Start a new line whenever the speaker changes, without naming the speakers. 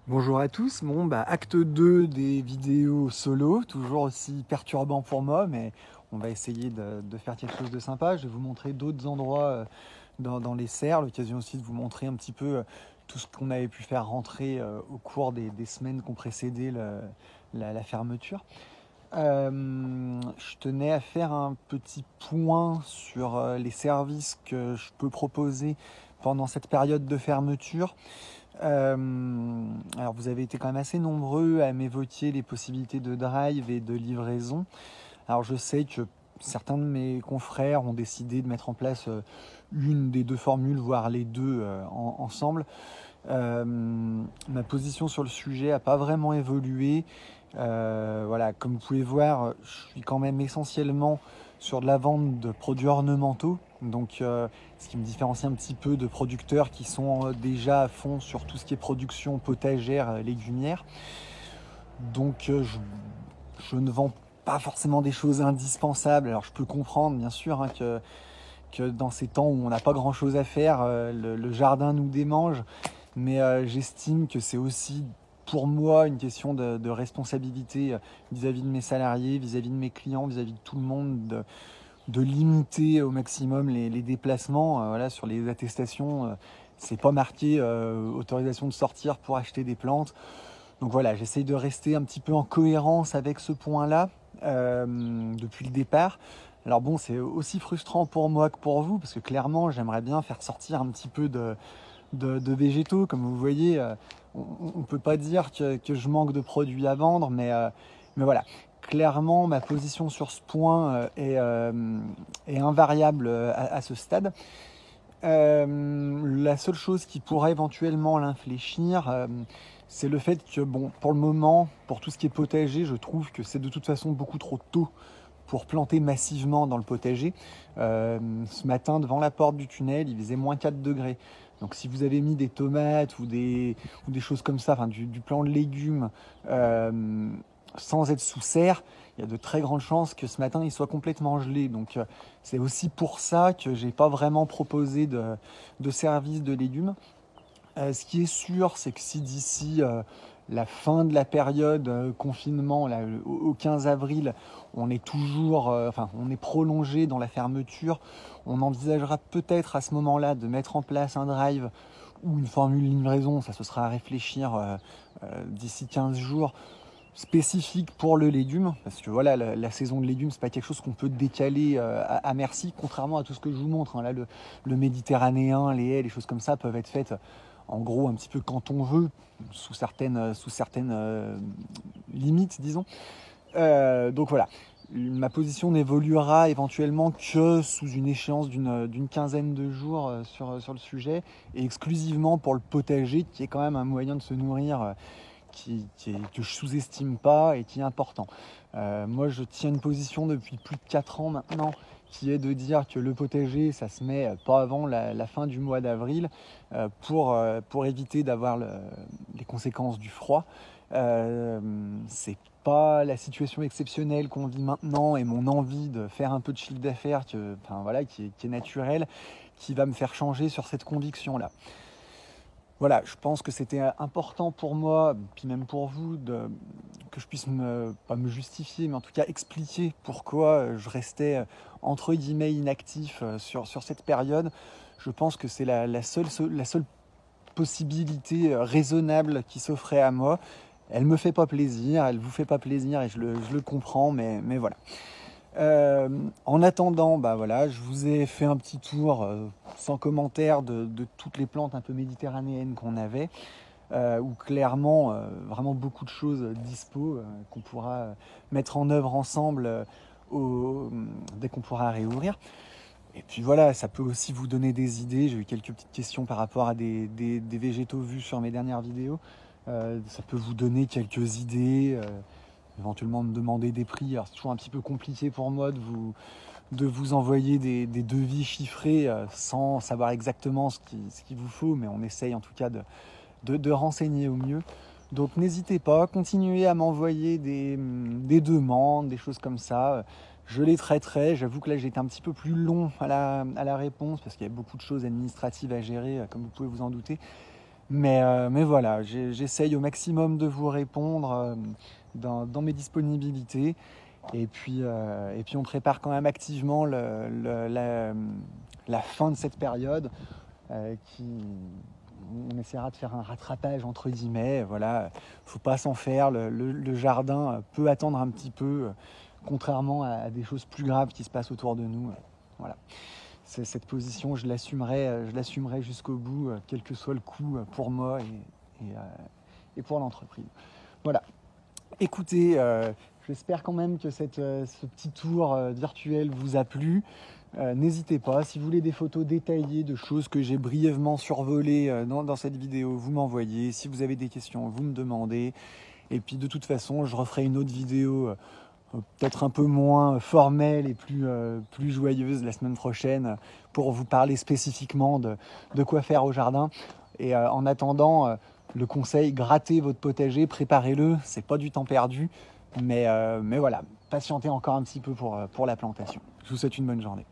Bonjour à tous, acte 2 des vidéos solo, toujours aussi perturbant pour moi, mais on va essayer de faire quelque chose de sympa. Je vais vous montrer d'autres endroits dans les serres, l'occasion aussi de vous montrer un petit peu tout ce qu'on avait pu faire rentrer au cours des semaines qui ont précédé la fermeture. Je tenais à faire un petit point sur les services que je peux proposer pendant cette période de fermeture. Alors vous avez été quand même assez nombreux à m'évoquer les possibilités de drive et de livraison. Alors je sais que certains de mes confrères ont décidé de mettre en place une des deux formules, voire les deux ensemble. Ma position sur le sujet n'a pas vraiment évolué. Voilà, comme vous pouvez voir, je suis quand même essentiellement sur de la vente de produits ornementaux. Donc, ce qui me différencie un petit peu de producteurs qui sont déjà à fond sur tout ce qui est production potagère, légumière. Donc, je ne vends pas forcément des choses indispensables. Alors, je peux comprendre, bien sûr, hein, que dans ces temps où on n'a pas grand-chose à faire, le jardin nous démange. Mais j'estime que c'est aussi pour moi une question de responsabilité vis-à-vis de mes salariés, vis-à-vis de mes clients, vis-à-vis de tout le monde, de limiter au maximum les déplacements. Voilà, sur les attestations, c'est pas marqué autorisation de sortir pour acheter des plantes. Donc voilà, j'essaye de rester un petit peu en cohérence avec ce point-là depuis le départ. Alors bon, c'est aussi frustrant pour moi que pour vous, parce que clairement, j'aimerais bien faire sortir un petit peu de végétaux. Comme vous voyez, on ne peut pas dire que je manque de produits à vendre, mais voilà. Clairement, ma position sur ce point est invariable à ce stade. La seule chose qui pourrait éventuellement l'infléchir, c'est le fait que, bon, pour le moment, pour tout ce qui est potager, je trouve que c'est de toute façon beaucoup trop tôt pour planter massivement dans le potager. Ce matin, devant la porte du tunnel, il faisait moins 4 degrés. Donc si vous avez mis des tomates ou des choses comme ça, enfin du plant de légumes, sans être sous serre, il y a de très grandes chances que ce matin il soit complètement gelé. Donc c'est aussi pour ça que j'ai pas vraiment proposé de service de légumes. Ce qui est sûr, c'est que si d'ici la fin de la période confinement, là, au 15 avril, on est toujours, on est prolongé dans la fermeture, on envisagera peut-être à ce moment-là de mettre en place un drive ou une formule livraison, ça ce sera à réfléchir d'ici 15 jours, spécifique pour le légume, parce que voilà, la saison de légumes, c'est pas quelque chose qu'on peut décaler à merci, contrairement à tout ce que je vous montre. Hein. Là, le méditerranéen, les haies, les choses comme ça peuvent être faites en gros un petit peu quand on veut, sous certaines limites, disons. Donc voilà, ma position n'évoluera éventuellement que sous une échéance d'une quinzaine de jours sur le sujet, et exclusivement pour le potager, qui est quand même un moyen de se nourrir que je sous-estime pas et qui est important. Moi, je tiens une position depuis plus de 4 ans maintenant, qui est de dire que le potager, ça se met pas avant la fin du mois d'avril pour éviter d'avoir les conséquences du froid. C'est pas la situation exceptionnelle qu'on vit maintenant et mon envie de faire un peu de chiffre d'affaires qui est naturelle, qui va me faire changer sur cette conviction-là. Voilà, je pense que c'était important pour moi, puis même pour vous, que je puisse pas me justifier, mais en tout cas expliquer pourquoi je restais entre guillemets inactif sur cette période. Je pense que c'est la seule possibilité raisonnable qui s'offrait à moi. Elle me fait pas plaisir, elle vous fait pas plaisir et je le comprends, mais voilà. En attendant, je vous ai fait un petit tour sans commentaire de toutes les plantes un peu méditerranéennes qu'on avait, où clairement vraiment beaucoup de choses dispo qu'on pourra mettre en œuvre ensemble dès qu'on pourra réouvrir. Et puis voilà, ça peut aussi vous donner des idées. J'ai eu quelques petites questions par rapport à des végétaux vus sur mes dernières vidéos. Ça peut vous donner quelques idées, éventuellement me demander des prix. Alors c'est toujours un petit peu compliqué pour moi de vous envoyer des devis chiffrés sans savoir exactement ce qu'il vous faut, mais on essaye en tout cas de renseigner au mieux. Donc n'hésitez pas, continuez à m'envoyer des demandes, des choses comme ça. Je les traiterai. J'avoue que là j'ai été un petit peu plus long à la réponse parce qu'il y a beaucoup de choses administratives à gérer, comme vous pouvez vous en douter. Mais voilà, j'essaye au maximum de vous répondre dans mes disponibilités. Et puis on prépare quand même activement la fin de cette période on essaiera de faire un rattrapage entre guillemets. Voilà, faut pas s'en faire. Le jardin peut attendre un petit peu, contrairement à des choses plus graves qui se passent autour de nous. Voilà. Cette position, je l'assumerai jusqu'au bout, quel que soit le coût pour moi et pour l'entreprise. Voilà. Écoutez, j'espère quand même que ce petit tour virtuel vous a plu. N'hésitez pas, si vous voulez des photos détaillées de choses que j'ai brièvement survolées dans cette vidéo, vous m'envoyez. Si vous avez des questions, vous me demandez. Et puis de toute façon, je referai une autre vidéo peut-être un peu moins formelle et plus joyeuse la semaine prochaine pour vous parler spécifiquement de quoi faire au jardin. Et en attendant, le conseil, grattez votre potager, préparez-le, c'est pas du temps perdu, mais voilà, patientez encore un petit peu pour la plantation. Je vous souhaite une bonne journée.